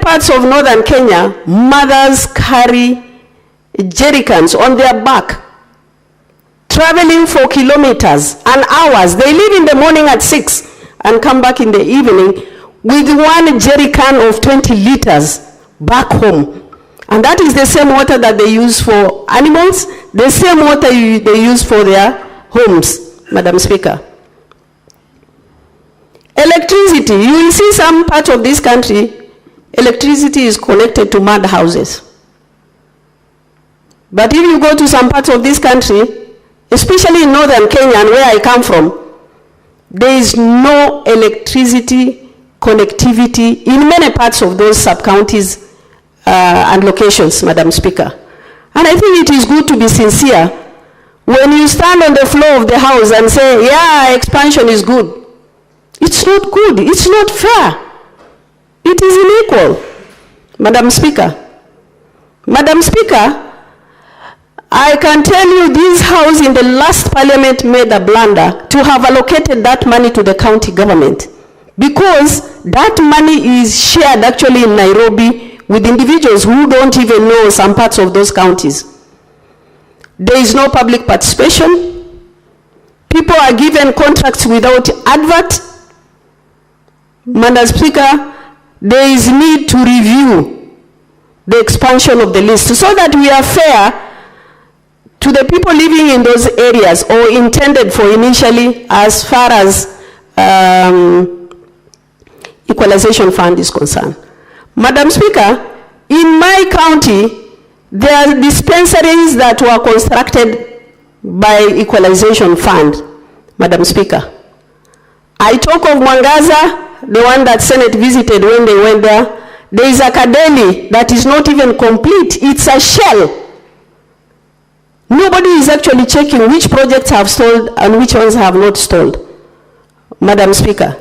parts of northern Kenya, mothers carry jerrycans on their back, traveling for kilometers and hours. They leave in the morning at 6 and come back in the evening with one jerrycan of 20 liters back home. And that is the same water that they use for animals, the same water they use for their homes, Madam Speaker. Electricity, you will see some part of this country, electricity is connected to mud houses. But if you go to some parts of this country, especially in northern Kenya and where I come from, there is no electricity connectivity in many parts of those sub-counties and locations, Madam Speaker. And I think it is good to be sincere when you stand on the floor of the House and say, yeah, expansion is good. It's not good, it's not fair. It is unequal, Madam Speaker. Madam Speaker, I can tell you this House in the last Parliament made a blunder to have allocated that money to the county government, because that money is shared actually in Nairobi with individuals who don't even know some parts of those counties. There is no public participation. People are given contracts without advert. Madam Speaker, there is need to review the expansion of the list so that we are fair to the people living in those areas or intended for initially as far as Equalisation Fund is concerned. Madam Speaker, in my county, there are dispensaries that were constructed by Equalisation Fund, Madam Speaker. I talk of Mwangaza, the one that Senate visited when they went there. There is a Kadeli that is not even complete. It's a shell. Nobody is actually checking which projects have stalled and which ones have not stalled, Madam Speaker.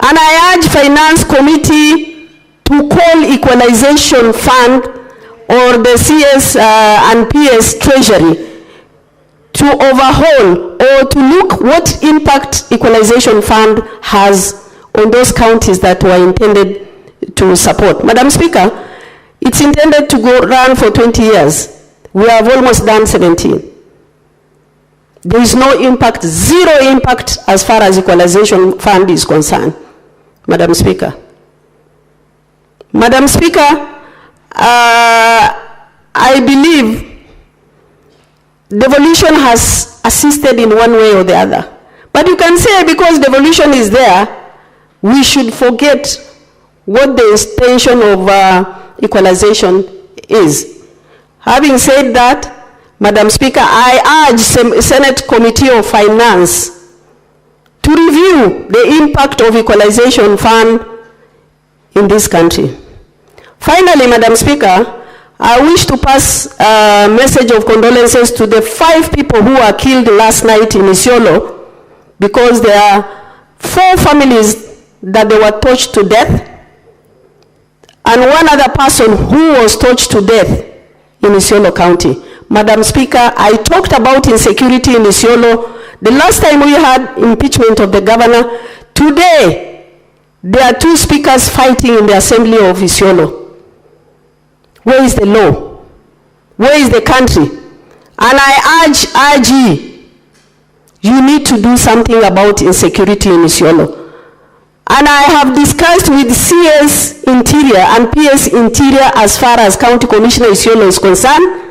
And I urge Finance Committee to call Equalisation Fund or the CS and PS Treasury to overhaul or to look what impact Equalisation Fund has on those counties that were intended to support. Madam Speaker, it's intended to go run for 20 years. We have almost done 17. There is no impact, zero impact as far as Equalisation Fund is concerned, Madam Speaker. Madam Speaker, I believe devolution has assisted in one way or the other. But you can say because devolution is there, we should forget what the intention of equalization is. Having said that, Madam Speaker, I urge Senate Committee of Finance to review the impact of Equalisation Fund in this country. Finally, Madam Speaker, I wish to pass a message of condolences to the 5 people who were killed last night in Isiolo, because there are 4 families that they were tortured to death, and one other person who was tortured to death in Isiolo County. Madam Speaker, I talked about insecurity in Isiolo the last time we had impeachment of the governor. Today, there are 2 speakers fighting in the assembly of Isiolo. Where is the law? Where is the country? And I urge you need to do something about insecurity in Isiolo. And I have discussed with CS Interior and PS Interior as far as County Commissioner Isiolo is concerned.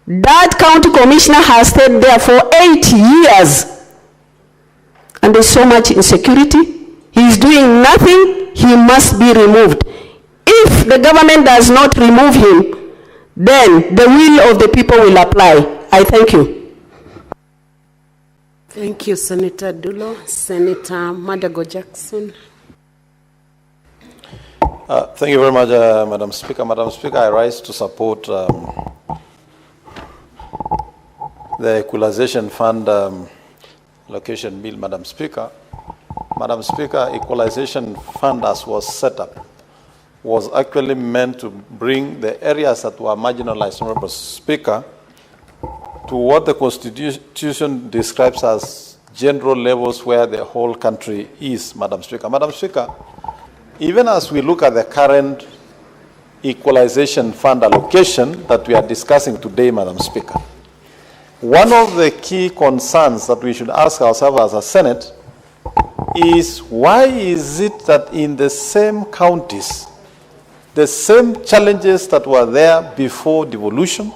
That County Commissioner has stayed there for 8 years. And there's so much insecurity. He's doing nothing. He must be removed. If the government does not remove him, then the will of the people will apply. I thank you. Thank you, Senator Dulo. Senator Madago Jackson. Thank you very much, Madam Speaker. Madam Speaker, I rise to support the Equalisation Fund allocation bill, Madam Speaker. Madam Speaker, Equalisation Fund, as was set up, was actually meant to bring the areas that were marginalized, Madam Speaker, to what the Constitution describes as general levels where the whole country is, Madam Speaker. Madam Speaker, even as we look at the current Equalization Fund allocation that we are discussing today, Madam Speaker, one of the key concerns that we should ask ourselves as a Senate is why is it that in the same counties, the same challenges that were there before devolution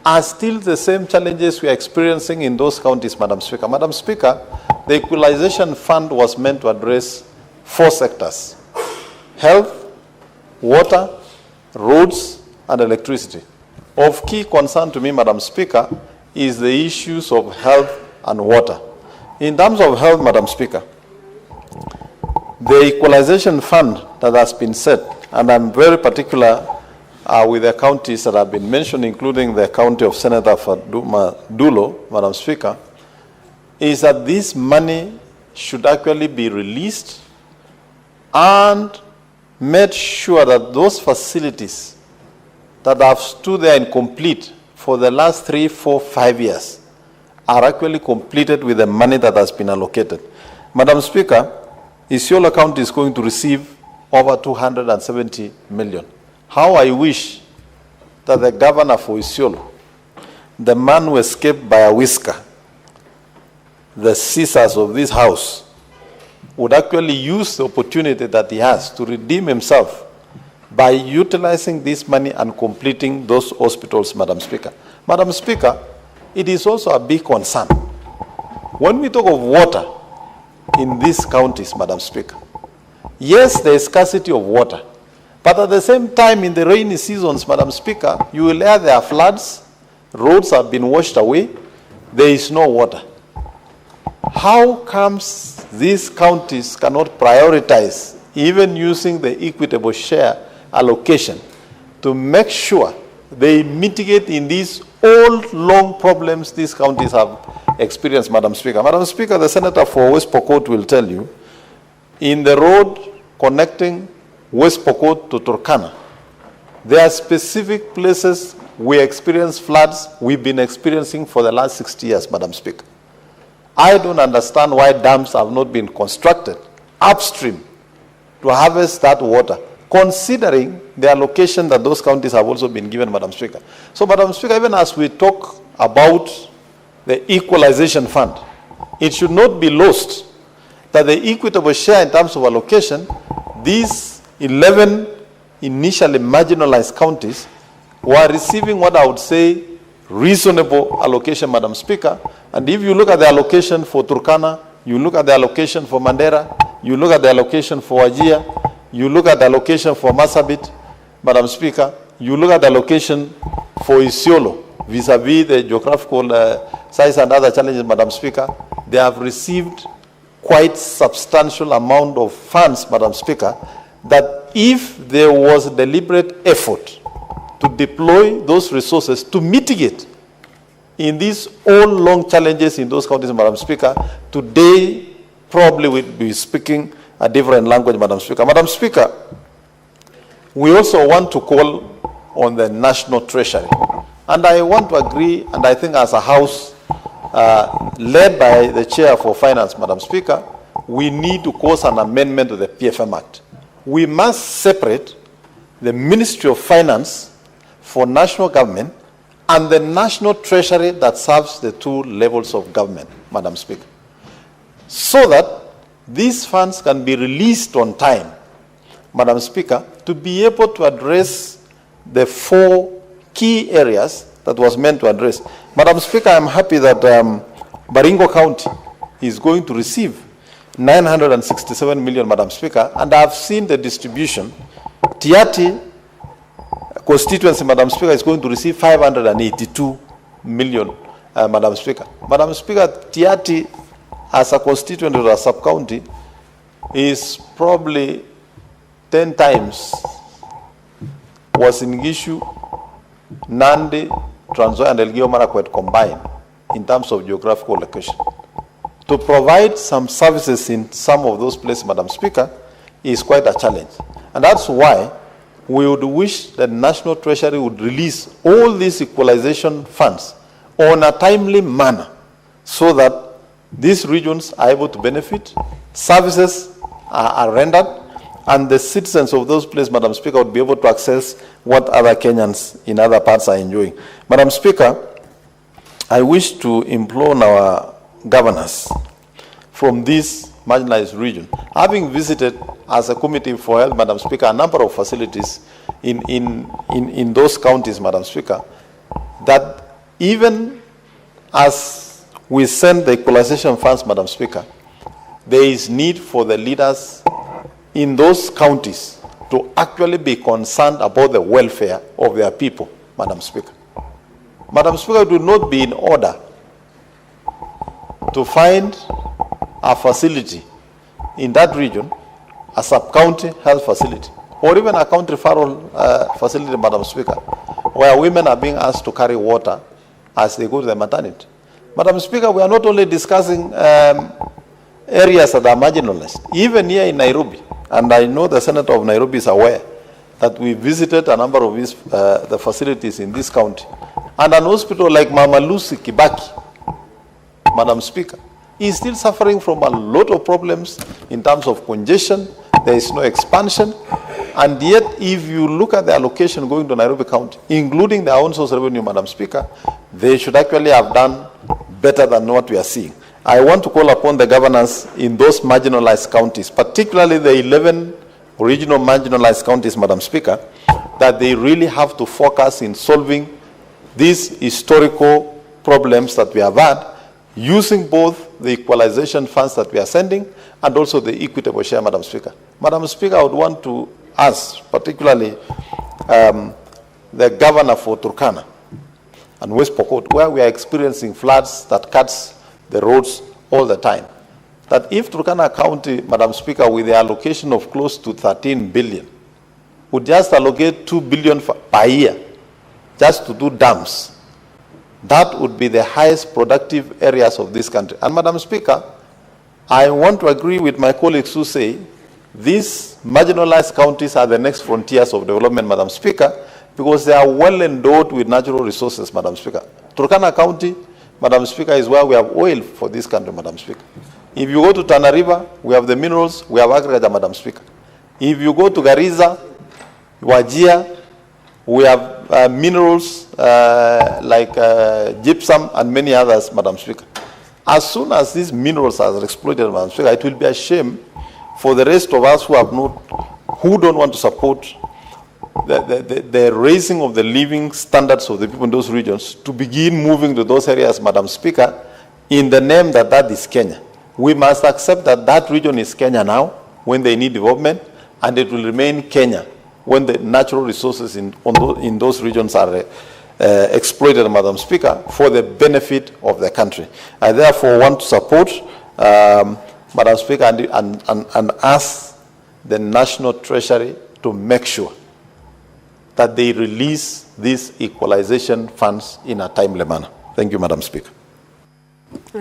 are still the same challenges we are experiencing in those counties, Madam Speaker. Madam Speaker, the Equalization Fund was meant to address 4 sectors: health, water, roads, and electricity. Of key concern to me, Madam Speaker, is the issues of health and water. In terms of health, Madam Speaker, the Equalization Fund that has been set, and I'm very particular with the counties that have been mentioned, including the county of Senator Dulo, Madam Speaker, is that this money should actually be released and made sure that those facilities that have stood there incomplete for the last 3, 4, 5 years are actually completed with the money that has been allocated. Madam Speaker, Isiolo County is going to receive over 270 million. How I wish that the governor for Isiolo, the man who escaped by a whisker, the Caesars of this house, would actually use the opportunity that he has to redeem himself by utilizing this money and completing those hospitals, Madam Speaker. Madam Speaker, it is also a big concern. When we talk of water in these counties, Madam Speaker, yes, there is scarcity of water, but at the same time, in the rainy seasons, Madam Speaker, you will hear there are floods, roads have been washed away, there is no water. How comes these counties cannot prioritize, even using the equitable share allocation, to make sure they mitigate in these old, long problems these counties have experienced, Madam Speaker? Madam Speaker, the Senator for West Pokot will tell you, in the road connecting West Pokot to Turkana, there are specific places we experience floods we've been experiencing for the last 60 years, Madam Speaker. I don't understand why dams have not been constructed upstream to harvest that water, considering the allocation that those counties have also been given, Madam Speaker. So, Madam Speaker, even as we talk about the Equalization Fund, it should not be lost that the equitable share in terms of allocation, these 11 initially marginalized counties were receiving what I would say reasonable allocation, Madam Speaker. And if you look at the allocation for Turkana, you look at the allocation for Mandera, you look at the allocation for Wajir, you look at the allocation for Marsabit, Madam Speaker, you look at the allocation for Isiolo, vis-a-vis the geographical size and other challenges, Madam Speaker, they have received quite substantial amount of funds, Madam Speaker, that if there was a deliberate effort to deploy those resources to mitigate in these all long challenges in those counties, Madam Speaker, today probably we'll be speaking a different language, Madam Speaker. Madam Speaker, we also want to call on the National Treasury. And I want to agree, and I think as a House led by the Chair for Finance, Madam Speaker, we need to cause an amendment to the PFM Act. We must separate the Ministry of Finance for national government and the National Treasury that serves the 2 levels of government, Madam Speaker, so that these funds can be released on time, Madam Speaker, to be able to address the 4 key areas that was meant to address. Madam Speaker, I'm happy that Baringo County is going to receive 967 million, Madam Speaker, and I've seen the distribution. Tiati constituency, Madam Speaker, is going to receive 582 million, Madam Speaker. Madam Speaker, Tiati as a constituent or a sub-county is probably 10 times was in Gishu, Nandi, Trans Nzoia, and Elgeyo Marakwet combined in terms of geographical location. To provide some services in some of those places, Madam Speaker, is quite a challenge. And that's why we would wish that the National Treasury would release all these equalization funds on a timely manner so that these regions are able to benefit, services are rendered, And the citizens of those places, Madam Speaker, would be able to access what other Kenyans in other parts are enjoying. Madam Speaker, I wish to implore our governors from this marginalized region, having visited as a committee for health, Madam Speaker, a number of facilities in those counties, Madam Speaker, that even as we send the equalization funds, Madam Speaker, there is need for the leaders in those counties to actually be concerned about the welfare of their people, Madam Speaker. Madam Speaker, it would not be in order to find a facility in that region, a sub-county health facility, or even a county referral facility, Madam Speaker, where women are being asked to carry water as they go to the maternity. Madam Speaker, we are not only discussing areas that are marginalized, even here in Nairobi, and I know the Senator of Nairobi is aware that we visited a number of the facilities in this county, and an hospital like Mama Lucy Kibaki, Madam Speaker, is still suffering from a lot of problems in terms of congestion. There is no expansion, and yet if you look at the allocation going to Nairobi County, including their own source revenue, Madam Speaker, they should actually have done better than what we are seeing. I want to call upon the governors in those marginalized counties, particularly the 11 original marginalized counties, Madam Speaker, that they really have to focus in solving these historical problems that we have had, using both the equalization funds that we are sending and also the equitable share, Madam Speaker. Madam Speaker, I would want to ask, particularly the governor for Turkana and West Pokot, where we are experiencing floods that cuts the roads all the time, that if Turkana County, Madam Speaker, with the allocation of close to 13 billion, would just allocate 2 billion per year just to do dams, that would be the highest productive areas of this country. And Madam Speaker, I want to agree with my colleagues who say these marginalized counties are the next frontiers of development, Madam Speaker, because they are well endowed with natural resources, Madam Speaker. Turkana County, Madam Speaker, is where we have oil for this country, Madam Speaker. If you go to Tana River, we have the minerals, we have agriculture, Madam Speaker. If you go to Garissa, Wajir, we have minerals like gypsum and many others, Madam Speaker. As soon as these minerals are exploited, Madam Speaker, it will be a shame for the rest of us who don't want to support the raising of the living standards of the people in those regions to begin moving to those areas, Madam Speaker, in the name that that is Kenya. We must accept that that region is Kenya now when they need development, and it will remain Kenya when the natural resources in those regions are exploited, Madam Speaker, for the benefit of the country. I therefore want to support, Madam Speaker, and ask the National Treasury to make sure that they release these equalization funds in a timely manner. Thank you, Madam Speaker.